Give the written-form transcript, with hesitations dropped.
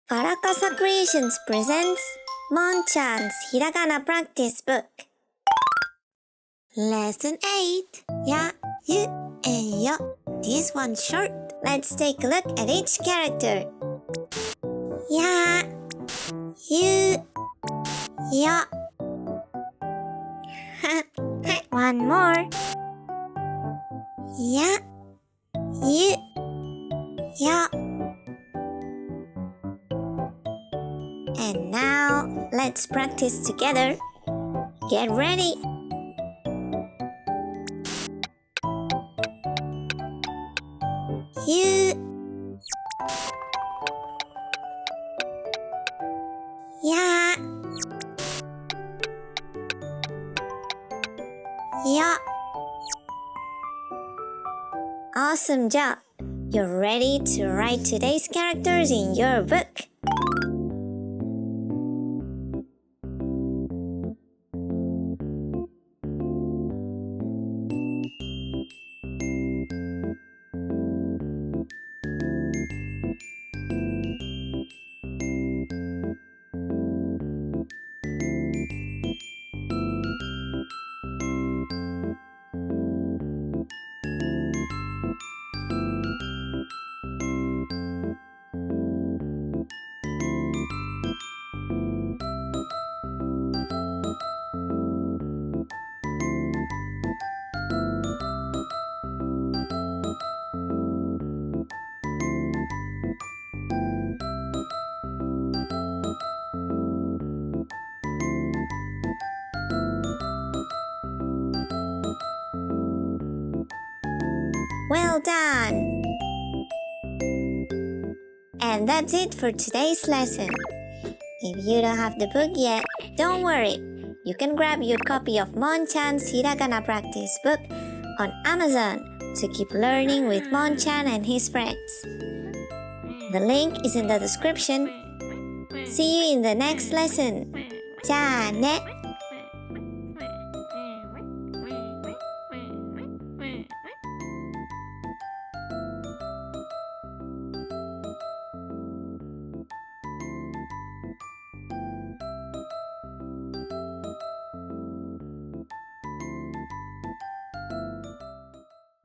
Karakasa Creations presents Monchan's Hiragana Practice Book. Lesson 8. YAYUYO. This one's short. Let's take a look at each character. YAYUYO. One more. YAYUYO. And now, let's practice together. Get ready! Ya. Awesome job! You're ready to write today's characters in your book. Well done! And that's it for today's lesson. If you don't have the book yet, don't worry. You can grab your copy of Monchan's Hiragana Practice Book on Amazon to keep learning with Monchan and his friends. The link is in the description. See you in the next lesson. じゃあね!